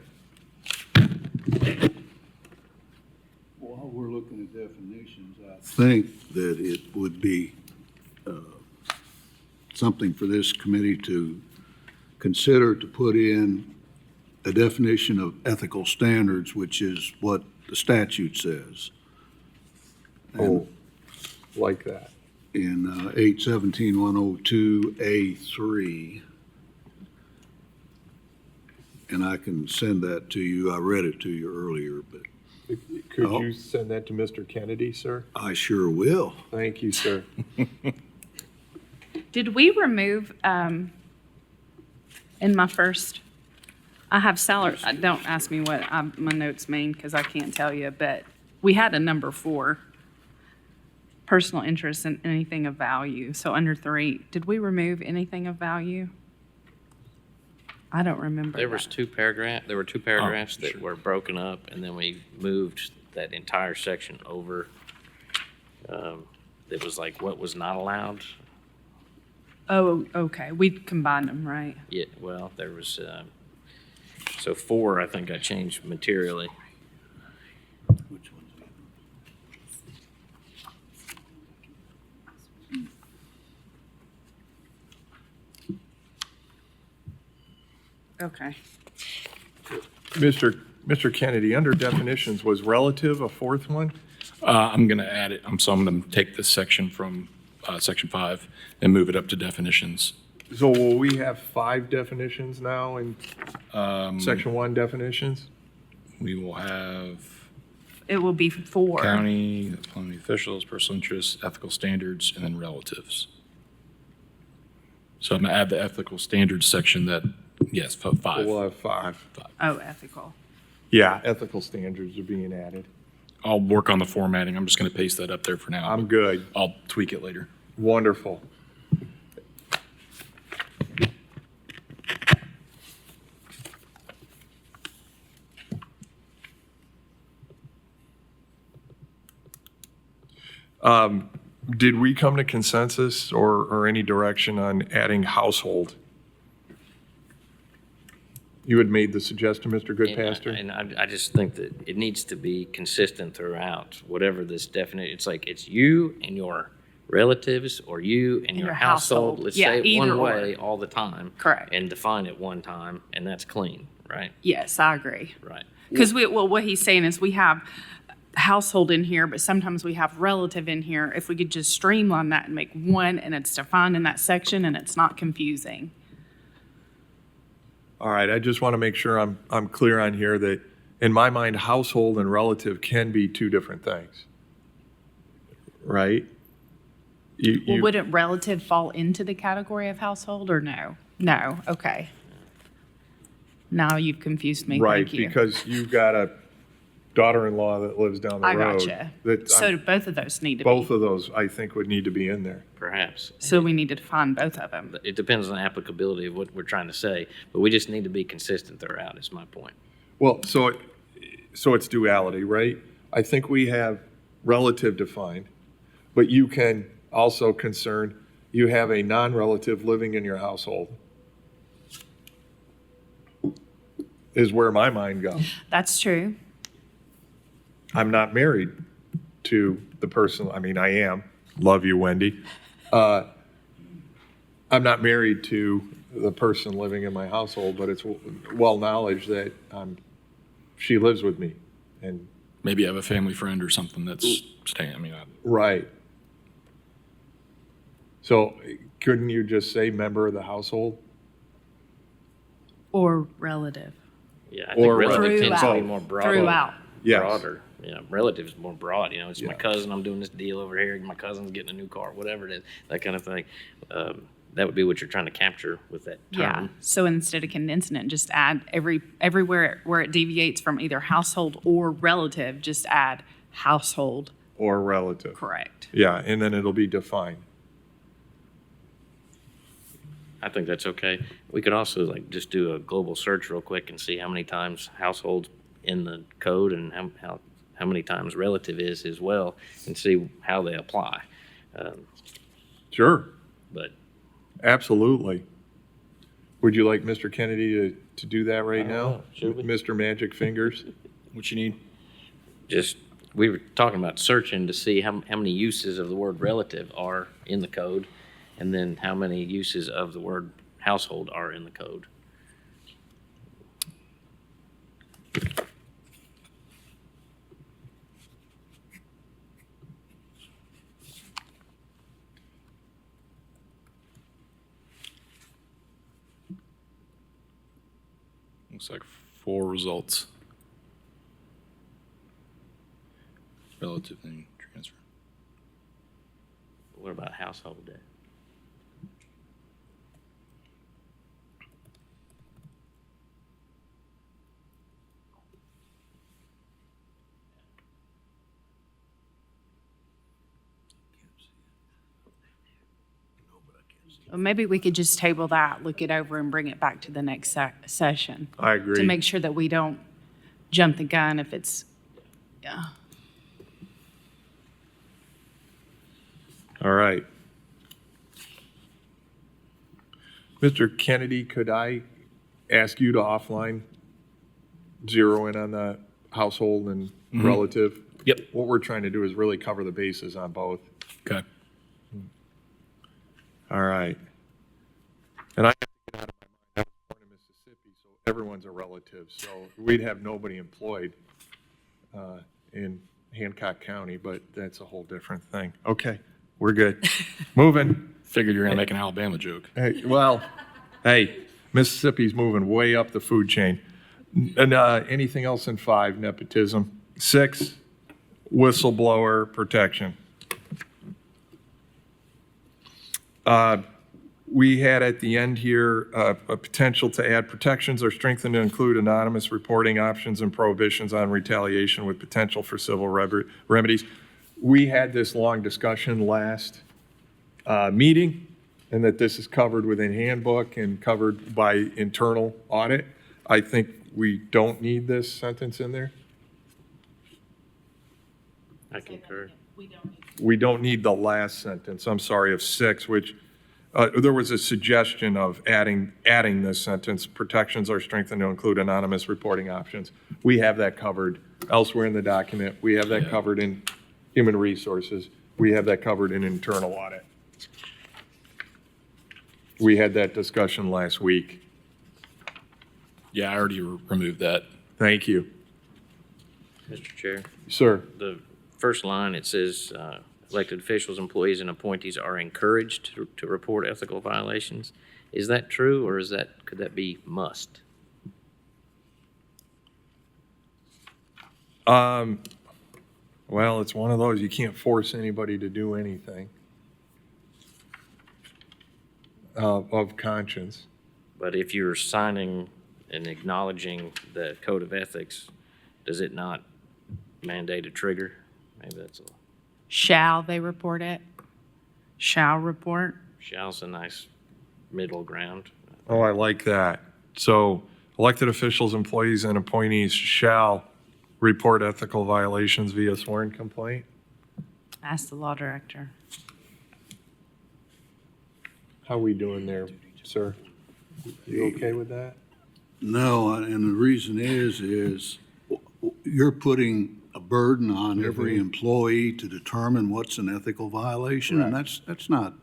While we're looking at definitions, I think that it would be something for this committee to consider to put in a definition of ethical standards, which is what the statute says. Oh, like that. In 817-102A3. And I can send that to you. I read it to you earlier, but Could Oh. you send that to Mr. Kennedy, sir? I sure will. Thank you, sir. Did we remove, in my first, I have salary, don't ask me what my notes mean, because I can't tell you, but we had a number 4, personal interest in anything of value. So under 3, did we remove anything of value? I don't remember There that. were two paragraphs that were broken up, and then we moved that entire section over. It was like what was not allowed. Oh, okay. We combined them, right? Yeah, well, there was, so 4, I think I changed materially. Which one's that? Okay. Mr. Kennedy, under definitions, was relative a fourth one? I'm going to add it, so I'm going to take this section from section 5 and move it up to definitions. So will we have 5 definitions now in section 1 definitions? We will have It will be 4. county officials, personal interests, ethical standards, and then relatives. So I'm going to add the ethical standards section that, yes, 5. We'll have 5. Oh, ethical. Yeah, ethical standards are being added. I'll work on the formatting. I'm just going to paste that up there for now. I'm good. I'll tweak it later. Wonderful. Did we come to consensus or any direction on adding household? You had made the suggestion, Mr. Goodpaster? And I just think that it needs to be consistent throughout, whatever this definition, it's like, it's you and your relatives, or you and your household. Let's Yeah, say it either one or. way all the time. Correct. And define it one time, and that's clean, right? Yes, I agree. Right. Because what he's saying is we have household in here, but sometimes we have relative in here. If we could just streamline that and make one, and it's defined in that section, and it's not confusing. All right, I just want to make sure I'm clear on here that, in my mind, household and relative can be 2 different things. Right? Well, wouldn't relative fall into the category of household, or no? No, okay. Now you've confused me, Right, thank you. because you've got a daughter-in-law that lives down the I road. gotcha. that So I'm- both of those need to Both be. of those, I think, would need to be in there. Perhaps. So we need to define both of them. It depends on the applicability of what we're trying to say, but we just need to be consistent throughout, is my point. Well, so it's duality, right? I think we have relative defined. but you can also concern, you have a non-relative living in your household, is where my mind goes. That's true. I'm not married to the person, I mean, I am, love you, Wendy. I'm not married to the person living in my household, but it's well knowledge that she lives with me. And Maybe you have a family friend or something that's staying, I mean, right. So couldn't you just say member of the household? Or relative. Yeah, I think Or relative tends to be throughout. more broad. Throughout. Yes. Broader. Yeah, relative is more broad, you know, it's my Yeah. cousin, I'm doing this deal over here, my cousin's getting a new car, whatever it is, that kind of thing. That would be what you're trying to capture with that Yeah, term. so instead of condensing it, just add everywhere where it deviates from either household or relative, just add household, Or relative. correct. Yeah, and then it'll be defined. I think that's okay. We could also like just do a global search real quick and see how many times households in the code and how many times relative is as well, and see how they apply. Sure, But absolutely. Would you like Mr. Kennedy to do that right now? Should we? Mr. Magic Fingers? what you need? just, we were talking about searching to see how many uses of the word relative are in the code, and then how many uses of the word household are in the code. Looks like 4 results. Relative and transfer. What about household debt? Well, maybe we could just table that, look it over, and bring it back to the next session. I agree. To make sure that we don't jump the gun if it's, yeah. All right. Mr. Kennedy, could I ask you to offline zero in on the household and relative? Yep. What we're trying to do is really cover the bases on both. Okay. All right. And I have to get out of my mind, I was born in Mississippi, so everyone's a relative. So we'd have nobody employed in Hancock County, but that's a whole different thing. Okay, we're good. Moving. Figured you're gonna make an Alabama joke. Hey, well, hey, Mississippi's moving way up the food chain. And anything else in 5, nepotism? 6, whistleblower protection. We had at the end here a potential to add protections or strengthen to include anonymous reporting options and prohibitions on retaliation with potential for civil remedies. We had this long discussion last meeting, and that this is covered within handbook and covered by internal audit. I think we don't need this sentence in there. I concur. We don't need the last sentence, I'm sorry, of 6, which there was a suggestion of adding this sentence, protections are strengthened to include anonymous reporting options. We have that covered elsewhere in the document. We have that covered in human resources. We have that covered in internal audit. We had that discussion last week. Yeah, I already removed that. Thank you. Mr. Chair, Sir, the first line, it says, elected officials, employees, and appointees are encouraged to report ethical violations. Is that true, or could that be must? well, it's one of those, you can't force anybody to do anything of conscience. But if you're signing and acknowledging the code of ethics, does it not mandate a trigger? Maybe that's a, Shall they report it? Shall report? shall's a nice middle ground. Oh, I like that. So elected officials, employees, and appointees shall report ethical violations via sworn complaint? Ask the law director. How we doing there, sir? You okay with that? No, and the reason is you're putting a burden on every employee to determine what's an ethical violation, and that's not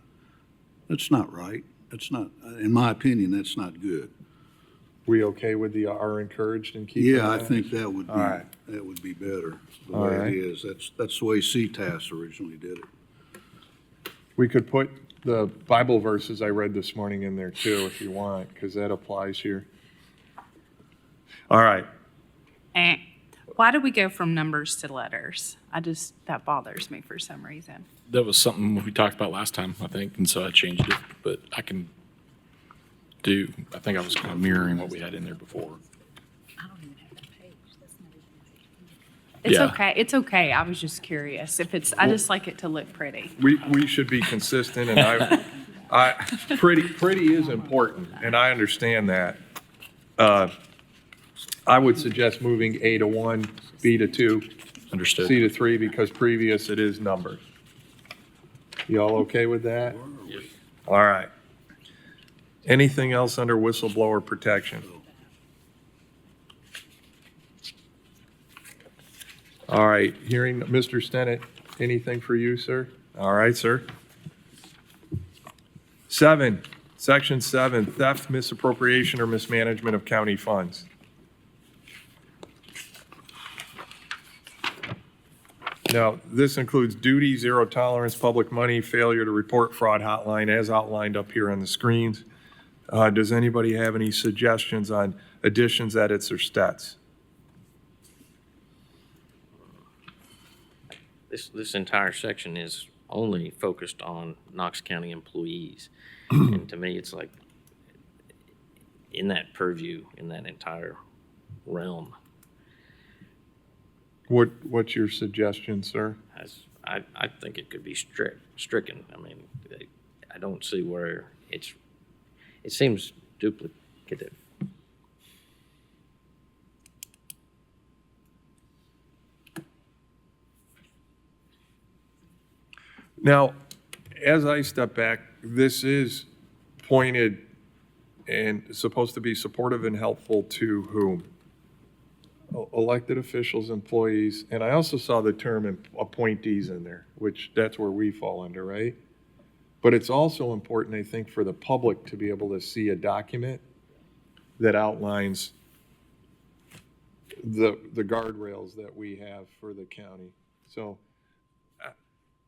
right. That's not, in my opinion, that's not good. We okay with the are encouraged and keeping Yeah, I that? think that would be, All right. that would be better, the All way right. it is. That's the way CTAS originally did it. We could put the Bible verses I read this morning in there too, if you want, because that applies here. All right. And why do we go from numbers to letters? That bothers me for some reason. That was something we talked about last time, I think, and so I changed it, but I think I was kind of mirroring what we had in there before. It's Yeah. okay. It's okay. I was just curious. I just like it to look pretty. We should be consistent, and pretty is important, and I understand that. I would suggest moving A to 1, B to 2, Understood. C to 3, because previous it is numbered. Y'all okay with that? Yes. All right. Anything else under whistleblower protection? All right, hearing, Mr. Stennett, anything for you, sir? All right, sir. 7, Section 7, theft, misappropriation, or mismanagement of county funds. Now, this includes duty, zero tolerance, public money, failure to report fraud hotline, as outlined up here on the screens. Does anybody have any suggestions on additions, edits, or stats? This entire section is only focused on Knox County employees. And to me, it's like in that purview, in that entire realm. What's your suggestion, sir? I think it could be stricken. I mean, I don't see where it seems duplicative. Now, as I step back, this is pointed and supposed to be supportive and helpful to whom? Elected officials, employees, and I also saw the term appointees in there, which that's where we fall under, right? But it's also important, I think, for the public to be able to see a document that outlines the guardrails that we have for the county. So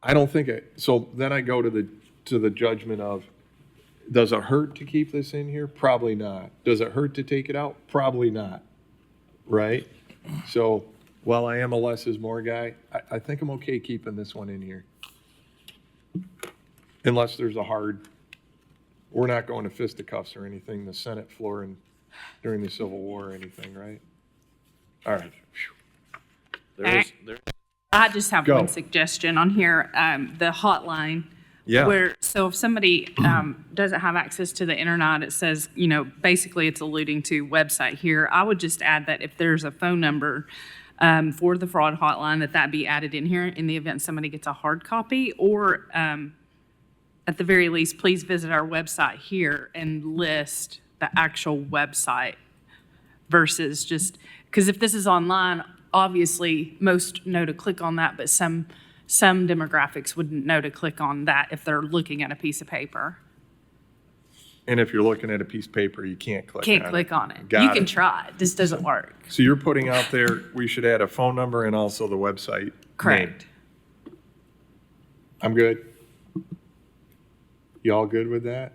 I don't think so then I go to the judgment of, does it hurt to keep this in here? Probably not. Does it hurt to take it out? Probably not. Right? So while I am a less is more guy, I think I'm okay keeping this one in here. Unless there's we're not going to fisticuffs or anything, the Senate floor during the Civil War or anything, right? All right. There I just have Go. one suggestion on here, the hotline. Yeah. So if somebody doesn't have access to the internet, it says, basically it's alluding to website here. I would just add that if there's a phone number for the fraud hotline, that be added in here in the event somebody gets a hard copy, or at the very least, please visit our website here and list the actual website versus just, because if this is online, obviously most know to click on that, but some demographics wouldn't know to click on that if they're looking at a piece of paper. And if you're looking at a piece of paper, you can't click on it. Can't click on it. Got You can it. try. It just doesn't work. So you're putting out there, we should add a phone number and also the website name. Correct. I'm good. Y'all good with that?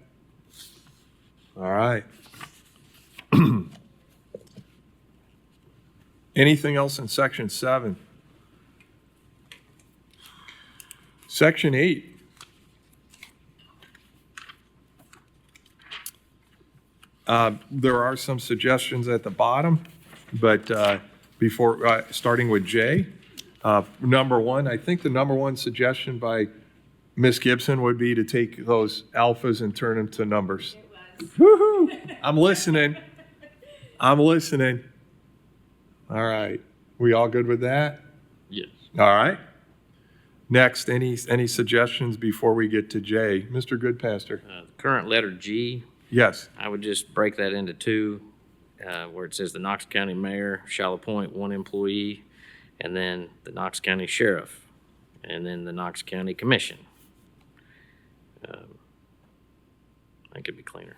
All right. Anything else in section 7? Section 8. There are some suggestions at the bottom, but before, starting with J, number 1, I think the number 1 suggestion by Ms. Gibson would be to take those alphas and turn them to numbers. Woo-hoo! I'm listening. All right. We all good with that? Yes. All right. Next, any suggestions before we get to J? Mr. Goodpaster? Current letter G, Yes. I would just break that into two, where it says the Knox County Mayor shall appoint one employee, and then the Knox County Sheriff, and then the Knox County Commission. That could be cleaner.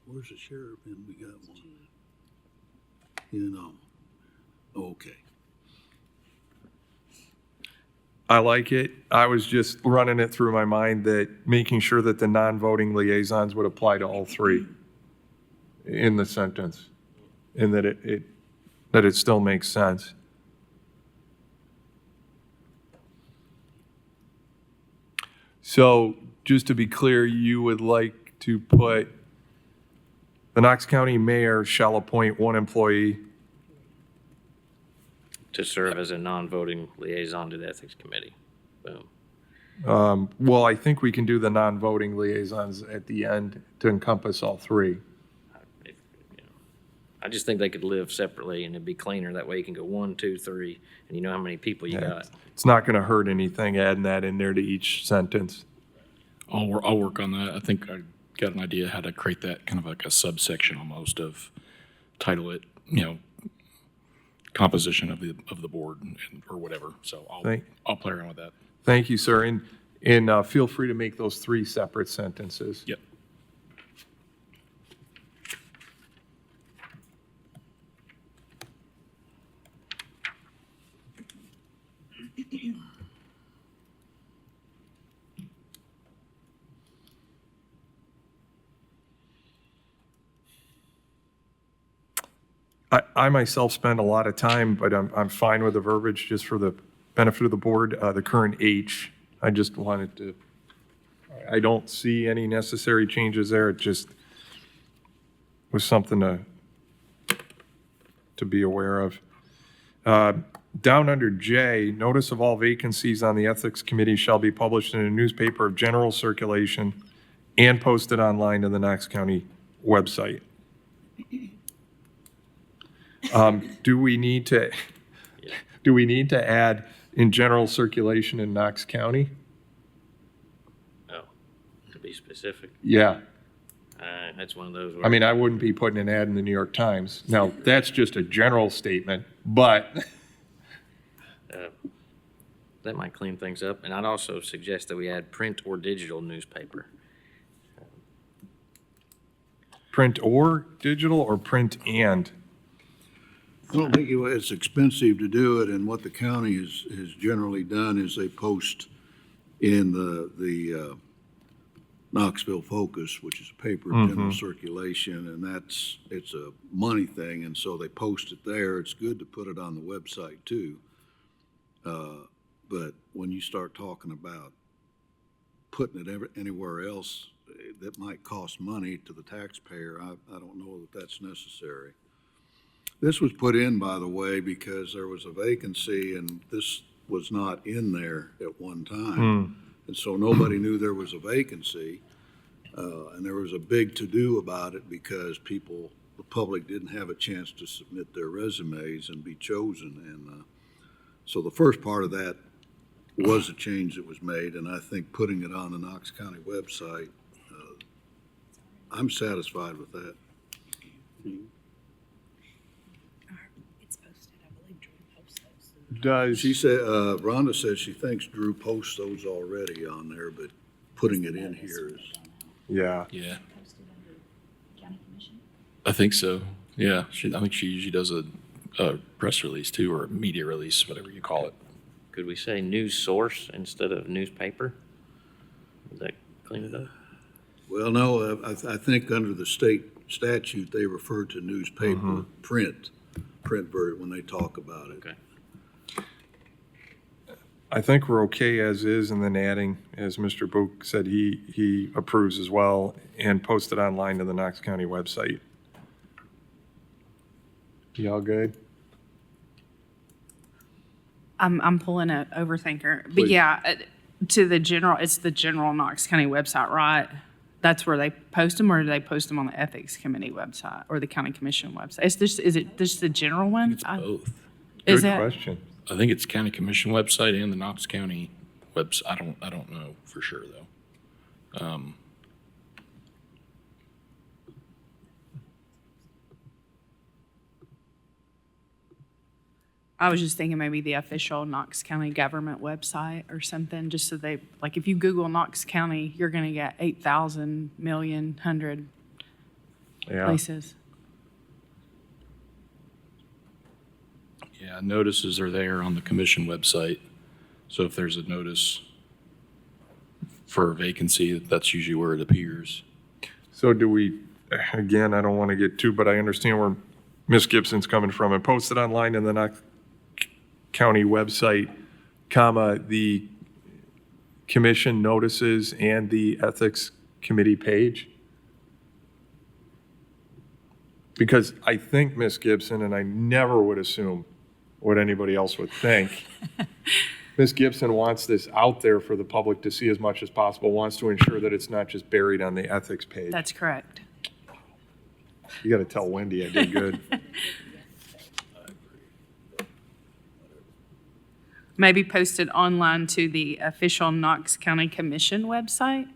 Where's the sheriff? And we got one. You know, okay. I like it. I was just running it through my mind that making sure that the non-voting liaisons would apply to all three in the sentence, and that it still makes sense. So just to be clear, you would like to put the Knox County Mayor shall appoint one employee. To serve as a non-voting liaison to the Ethics Committee. Boom. Well, I think we can do the non-voting liaisons at the end to encompass all three. If, I just think they could live separately and it'd be cleaner. That way you can go 1, 2, 3, and you know how many people you got. It's not going to hurt anything adding that in there to each sentence. I'll work on that. I think I got an idea how to create that kind of like a subsection almost of, title it, composition of the board or whatever. So I'll play around with that. Thank you, sir. And feel free to make those three separate sentences. Yep. I myself spend a lot of time, but I'm fine with the verbiage just for the benefit of the board. The current H, I just wanted to, I don't see any necessary changes there. It just was something to be aware of. Down under J, notice of all vacancies on the Ethics Committee shall be published in a newspaper of general circulation and posted online to the Knox County website. Do we need to add in general circulation in Knox County? Oh, to be specific. Yeah. That's one of those. I mean, I wouldn't be putting an ad in the New York Times. Now, that's just a general statement, but that might clean things up. And I'd also suggest that we add print or digital newspaper. print or digital or print and? I don't think it's expensive to do it, and what the county has generally done is they post in the Knoxville Focus, which is a paper of general circulation, and it's a money thing, and so they post it there. It's good to put it on the website too. But when you start talking about putting it anywhere else, that might cost money to the taxpayer. I don't know that that's necessary. This was put in, by the way, because there was a vacancy and this was not in there at one time. And so nobody knew there was a vacancy. And there was a big to-do about it because the public didn't have a chance to submit their resumes and be chosen. And so the first part of that was a change that was made, and I think putting it on the Knox County website, I'm satisfied with that. It's posted, I believe Drew posts those. Does, She said, Rhonda said she thinks Drew posts those already on there, but putting it in here is. yeah. Yeah, Posted under county commission. I think so. Yeah, I think she usually does a press release too, or a media release, whatever you call it. Could we say news source instead of newspaper? Would that clean it up? Well, no, I think under the state statute, they refer to newspaper, print version when they talk about it. Okay. I think we're okay as is, and then adding, as Mr. Book said, he approves as well, and post it online to the Knox County website. Y'all good? I'm pulling a overthinker, but Please. yeah, to the general, it's the general Knox County website, right? That's where they post them, or do they post them on the Ethics Committee website or the County Commission website? Is it just the general one? It's both. Is Good it? question. I think it's county commission website and the Knox County website. I don't know for sure though. I was just thinking maybe the official Knox County government website or something, just so they, like, if you Google Knox County, you're gonna get 8,000, million, 100 Yeah. places. Yeah, notices are there on the commission website. So if there's a notice for a vacancy, that's usually where it appears. So do we, again, I don't want to get too, but I understand where Ms. Gibson's coming from. And posted online in the Knox County website, comma, the commission notices and the ethics committee page? Because I think, Ms. Gibson, and I never would assume what anybody else would think, Ms. Gibson wants this out there for the public to see as much as possible, wants to ensure that it's not just buried on the ethics page. That's correct. You got to tell Wendy I did good. Maybe posted online to the official Knox County Commission website.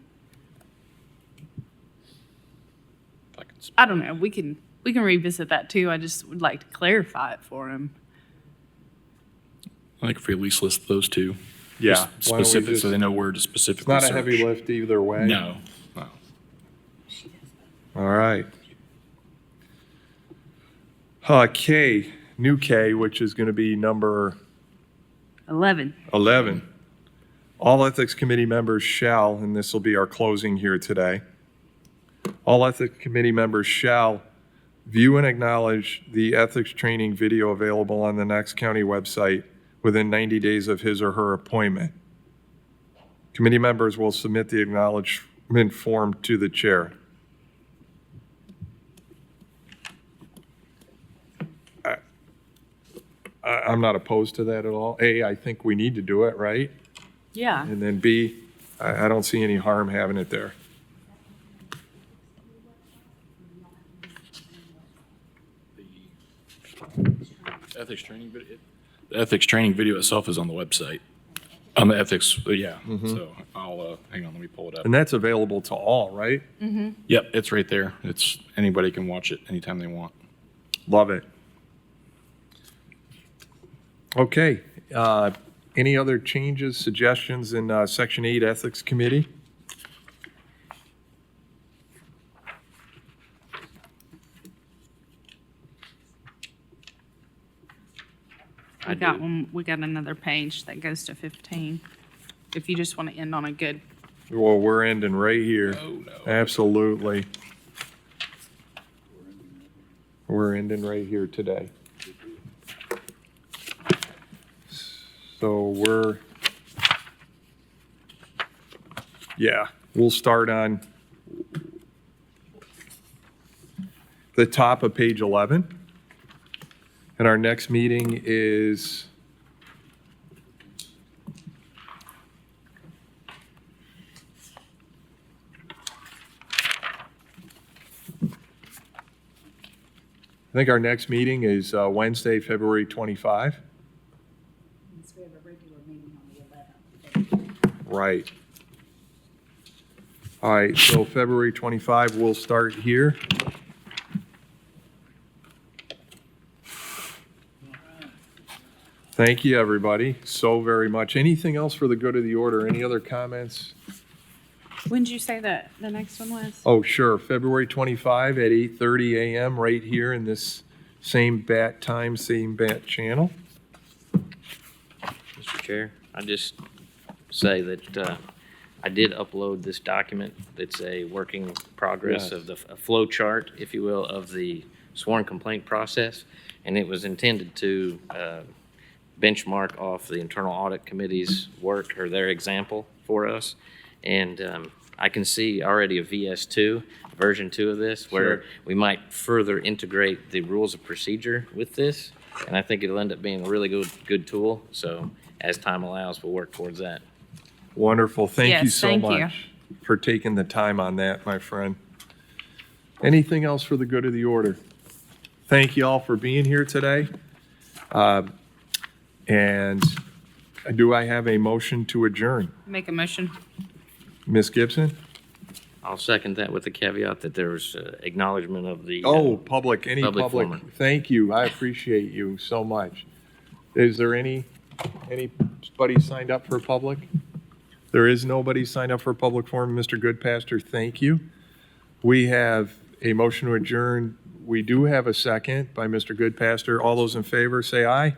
If I can I don't know, we can revisit that too. I just would like to clarify it for him. I think if we at least list those two. Yeah. Just Why don't we specific, just- so they know where to It's specifically not a search. heavy lift either way. No, no. All right. K, new K, which is going to be number 11. 11. All Ethics Committee members shall, and this will be our closing here today, all Ethics Committee members shall view and acknowledge the ethics training video available on the Knox County website within 90 days of his or her appointment. Committee members will submit the acknowledgement form to the chair. I'm not opposed to that at all. A, I think we need to do it, right? Yeah. And then B, I don't see any harm having it there. The ethics training video itself is on the website. On the ethics, yeah. So I'll, hang on, let me pull it up. And that's available to all, right? Yep, it's right there. Anybody can watch it anytime they want. Love it. Okay, any other changes, suggestions in Section 8 Ethics Committee? We got one, we got another page that goes to 15. If you just want to end on a good, Well, we're ending right here. Oh, no. Absolutely. We're ending right here today. So we'll start on the top of page 11. And our next meeting is I think our next meeting is Wednesday, February 25. We have a regular meeting on the 11th. Right. All right, so February 25, we'll start here. Thank you, everybody, so very much. Anything else for the good of the order? Any other comments? when did you say that the next one was? Oh, sure, February 25 at 8:30 a.m. right here in this same bat time, same bat channel. Mr. Chair, I just say that I did upload this document. It's a working progress of a flow chart, if you will, of the sworn complaint process. And it was intended to benchmark off the Internal Audit Committee's work or their example for us. And I can see already a VS2, version 2 of this, where Sure. we might further integrate the rules of procedure with this. And I think it'll end up being a really good tool. So as time allows, we'll work towards that. Wonderful. Thank you Yes, so thank you. much for taking the time on that, my friend. Anything else for the good of the order? Thank you all for being here today. And do I have a motion to adjourn? Make a motion. Ms. Gibson? I'll second that with the caveat that there's acknowledgement of the. Oh, public, any Public public. forum. Thank you. I appreciate you so much. Is there anybody signed up for public? There is nobody signed up for public forum. Mr. Goodpaster, thank you. We have a motion to adjourn. We do have a second by Mr. Goodpaster. All those in favor, say aye.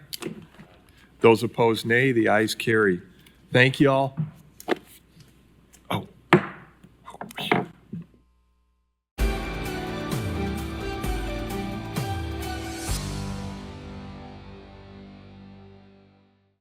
Those opposed, nay. The ayes carry. Thank you all.